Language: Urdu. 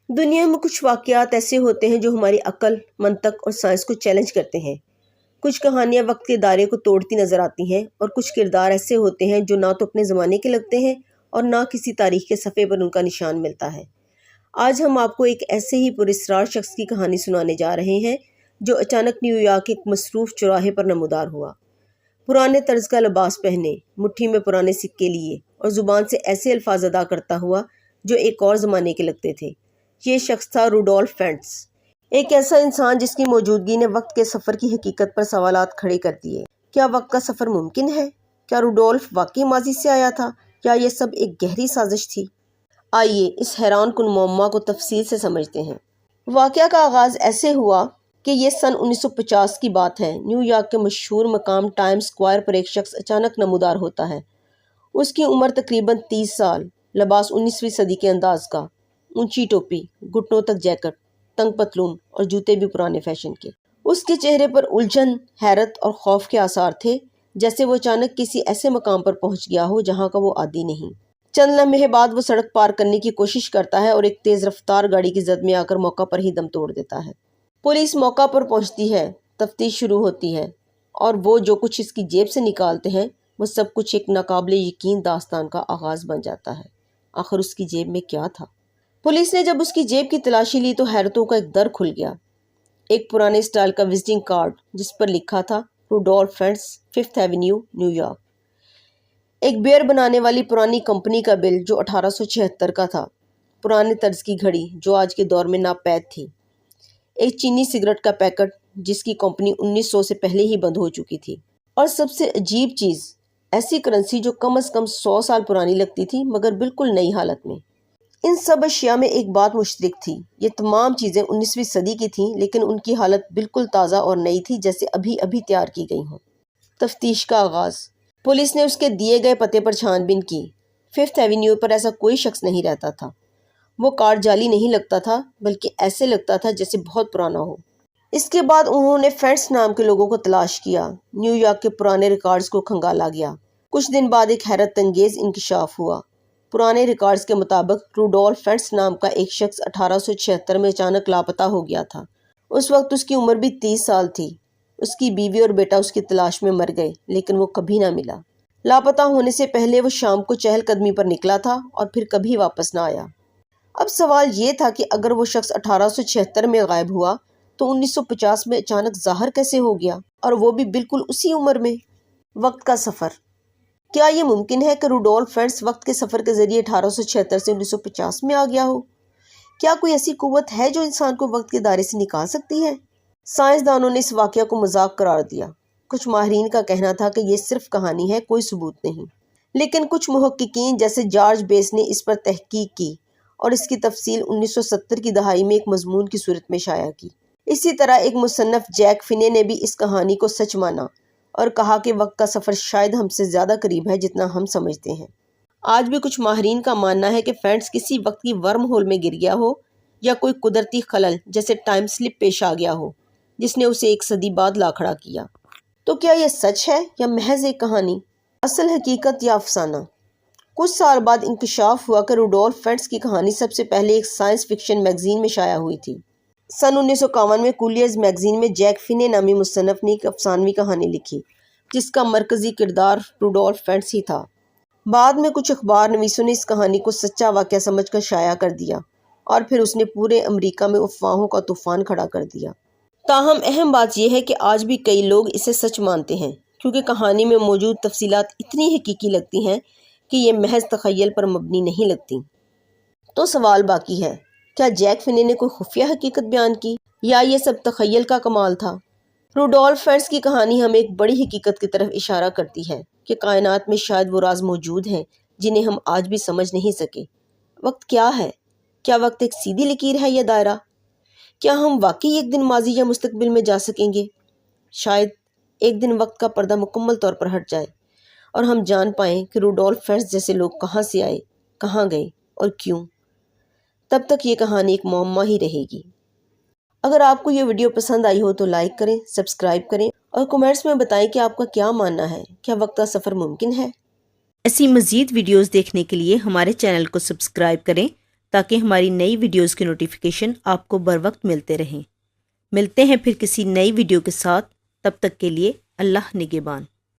دنیا میں کچھ واقعات ایسے ہوتے ہیں جو ہماری عقل، منطق اور سائنس کو چیلنج کرتے ہیں۔ کچھ کہانیاں وقت کے دائرے کو توڑتی نظر آتی ہیں اور کچھ کردار ایسے ہوتے ہیں جو نہ تو اپنے زمانے کے لگتے ہیں اور نہ کسی تاریخ کے صفحے پر ان کا نشان ملتا ہے۔ آج ہم آپ کو ایک ایسے ہی پراسرار شخص کی کہانی سنانے جا رہے ہیں جو اچانک نیو یارک کے ایک مصروف چوراہے پر نمودار ہوا۔ پرانے طرز کا لباس پہنے، مٹھی میں پرانے سکے لیے اور زبان سے ایسے الفاظ ادا کرتا ہوا جو ایک اور زمانے کے لگتے تھے۔ یہ شخص تھا روڈولف فینٹس، ایک ایسا انسان جس کی موجودگی نے وقت کے سفر کی حقیقت پر سوالات کھڑے کر دیے۔ کیا وقت کا سفر ممکن ہے؟ کیا روڈولف واقعی ماضی سے آیا تھا یا یہ سب ایک گہری سازش تھی؟ آئیے اس حیران کن معمہ کو تفصیل سے سمجھتے ہیں۔ واقعہ کا آغاز ایسے ہوا کہ یہ سن 1950 کی بات ہے۔ نیو یارک کے مشہور مقام ٹائم سکوائر پر ایک شخص اچانک نمودار ہوتا ہے۔ اس کی عمر تقریباً 30 سال، لباس 19ویں صدی کے انداز کا، اونچی ٹوپی، گھٹنوں تک جیکٹ، تنگ پتلون اور جوتے بھی پرانے فیشن کے۔ اس کے چہرے پر الجھن، حیرت اور خوف کے آثار تھے، جیسے وہ اچانک کسی ایسے مقام پر پہنچ گیا ہو جہاں کا وہ عادی نہیں۔ چند لمحے بعد وہ سڑک پار کرنے کی کوشش کرتا ہے اور ایک تیز رفتار گاڑی کی زد میں آ کر موقع پر ہی دم توڑ دیتا ہے۔ پولیس موقع پر پہنچتی ہے، تفتیش شروع ہوتی ہے اور وہ جو کچھ اس کی جیب سے نکالتے ہیں وہ سب کچھ ایک ناقابل یقین داستان کا آغاز بن جاتا ہے۔ آخر اس کی جیب میں کیا تھا؟ پولیس نے جب اس کی جیب کی تلاشی لی تو حیرتوں کا ایک در کھل گیا۔ ایک پرانے اسٹائل کا وزٹنگ کارڈ جس پر لکھا تھا روڈولف فینٹس، 5th ایونیو، نیو یارک۔ ایک بیئر بنانے والی پرانی کمپنی کا بل جو 1876 کا تھا، پرانے طرز کی گھڑی جو آج کے دور میں ناپید تھی، ایک چینی سگریٹ کا پیکٹ جس کی کمپنی 1900 سے پہلے ہی بند ہو چکی تھی، اور سب سے عجیب چیز ایسی کرنسی جو کم از کم 100 سال پرانی لگتی تھی مگر بالکل نئی حالت میں۔ ان سب اشیاء میں ایک بات مشترک تھی، یہ تمام چیزیں 19ویں صدی کی تھیں لیکن ان کی حالت بالکل تازہ اور نئی تھی، جیسے ابھی ابھی تیار کی گئی ہوں۔ تفتیش کا آغاز۔ پولیس نے اس کے دیے گئے پتے پر چھان بین کی۔ 5th ایونیو پر ایسا کوئی شخص نہیں رہتا تھا۔ وہ کارڈ جعلی نہیں لگتا تھا بلکہ ایسے لگتا تھا جیسے بہت پرانا ہو۔ اس کے بعد انہوں نے فینٹس نام کے لوگوں کو تلاش کیا۔ نیو یارک کے پرانے ریکارڈز کو کھنگالا گیا۔ کچھ دن بعد ایک حیرت انگیز انکشاف ہوا۔ پرانے ریکارڈز کے مطابق روڈولف فینٹس نام کا ایک شخص 1876 میں اچانک لاپتہ ہو گیا تھا۔ اس وقت اس کی عمر بھی 30 سال تھی۔ اس کی بیوی اور بیٹا اس کی تلاش میں مر گئے لیکن وہ کبھی نہ ملا۔ لاپتہ ہونے سے پہلے وہ شام کو چہل قدمی پر نکلا تھا اور پھر کبھی واپس نہ آیا۔ اب سوال یہ تھا کہ اگر وہ شخص 1876 میں غائب ہوا تو 1950 میں اچانک ظاہر کیسے ہو گیا، اور وہ بھی بالکل اسی عمر میں؟ وقت کا سفر۔ کیا یہ ممکن ہے کہ روڈولف فینٹس وقت کے سفر کے ذریعے 1876 سے 1950 میں آ گیا ہو؟ کیا کوئی ایسی قوت ہے جو انسان کو وقت کے دائرے سے نکال سکتی ہے؟ سائنسدانوں نے اس واقعہ کو مذاق قرار دیا۔ کچھ ماہرین کا کہنا تھا کہ یہ صرف کہانی ہے، کوئی ثبوت نہیں، لیکن کچھ محققین جیسے جارج بیس نے اس پر تحقیق کی اور اس کی تفصیل 1970 کی دہائی میں ایک مضمون کی صورت میں شائع کی۔ اسی طرح ایک مصنف جیک فنے نے بھی اس کہانی کو سچ مانا اور کہا کہ وقت کا سفر شاید ہم سے زیادہ قریب ہے جتنا ہم سمجھتے ہیں۔ آج بھی کچھ ماہرین کا ماننا ہے کہ فینٹس کسی وقت کی ورم ہول میں گر گیا ہو یا کوئی قدرتی خلل جیسے ٹائم سلپ پیش آ گیا ہو جس نے اسے 1 صدی بعد لا کھڑا کیا۔ تو کیا یہ سچ ہے یا محض ایک کہانی؟ اصل حقیقت یا افسانہ؟ کچھ سال بعد انکشاف ہوا کہ روڈولف فینٹس کی کہانی سب سے پہلے ایک سائنس فکشن میگزین میں شائع ہوئی تھی۔ سن 1951 میں کولیئرز میگزین میں جیک فنے نامی مصنف نے ایک افسانوی کہانی لکھی جس کا مرکزی کردار روڈولف فینٹس ہی تھا۔ بعد میں کچھ اخبار نویسوں نے اس کہانی کو سچا واقعہ سمجھ کر شائع کر دیا اور پھر اس نے پورے امریکہ میں افواہوں کا طوفان کھڑا کر دیا۔ تاہم اہم بات یہ ہے کہ آج بھی کئی لوگ اسے سچ مانتے ہیں کیونکہ کہانی میں موجود تفصیلات اتنی حقیقی لگتی ہیں کہ یہ محض تخیل پر مبنی نہیں لگتی۔ تو سوال باقی ہے، کیا جیک فنے نے کوئی خفیہ حقیقت بیان کی یا یہ سب تخیل کا کمال تھا؟ روڈولف فینٹس کی کہانی ہمیں ایک بڑی حقیقت کی طرف اشارہ کرتی ہے کہ کائنات میں شاید وہ راز موجود ہیں جنہیں ہم آج بھی سمجھ نہیں سکے۔ وقت کیا ہے؟ کیا وقت ایک سیدھی لکیر ہے یا دائرہ؟ کیا ہم واقعی ایک دن ماضی یا مستقبل میں جا سکیں گے؟ شاید ایک دن وقت کا پردہ مکمل طور پر ہٹ جائے اور ہم جان پائیں کہ روڈولف فینٹس جیسے لوگ کہاں سے آئے، کہاں گئے اور کیوں۔ تب تک یہ کہانی ایک معمہ ہی رہے گی۔ اگر آپ کو یہ ویڈیو پسند آئی ہو تو لائک کریں، سبسکرائب کریں اور کمنٹس میں بتائیں کہ آپ کا کیا ماننا ہے، کیا وقت کا سفر ممکن ہے؟ ایسی مزید ویڈیوز دیکھنے کے لیے ہمارے چینل کو سبسکرائب کریں تاکہ ہماری نئی ویڈیوز کے نوٹیفیکیشن آپ کو بر وقت ملتے رہیں۔ ملتے ہیں پھر کسی نئی ویڈیو کے ساتھ، تب تک کے لیے اللہ نگہبان۔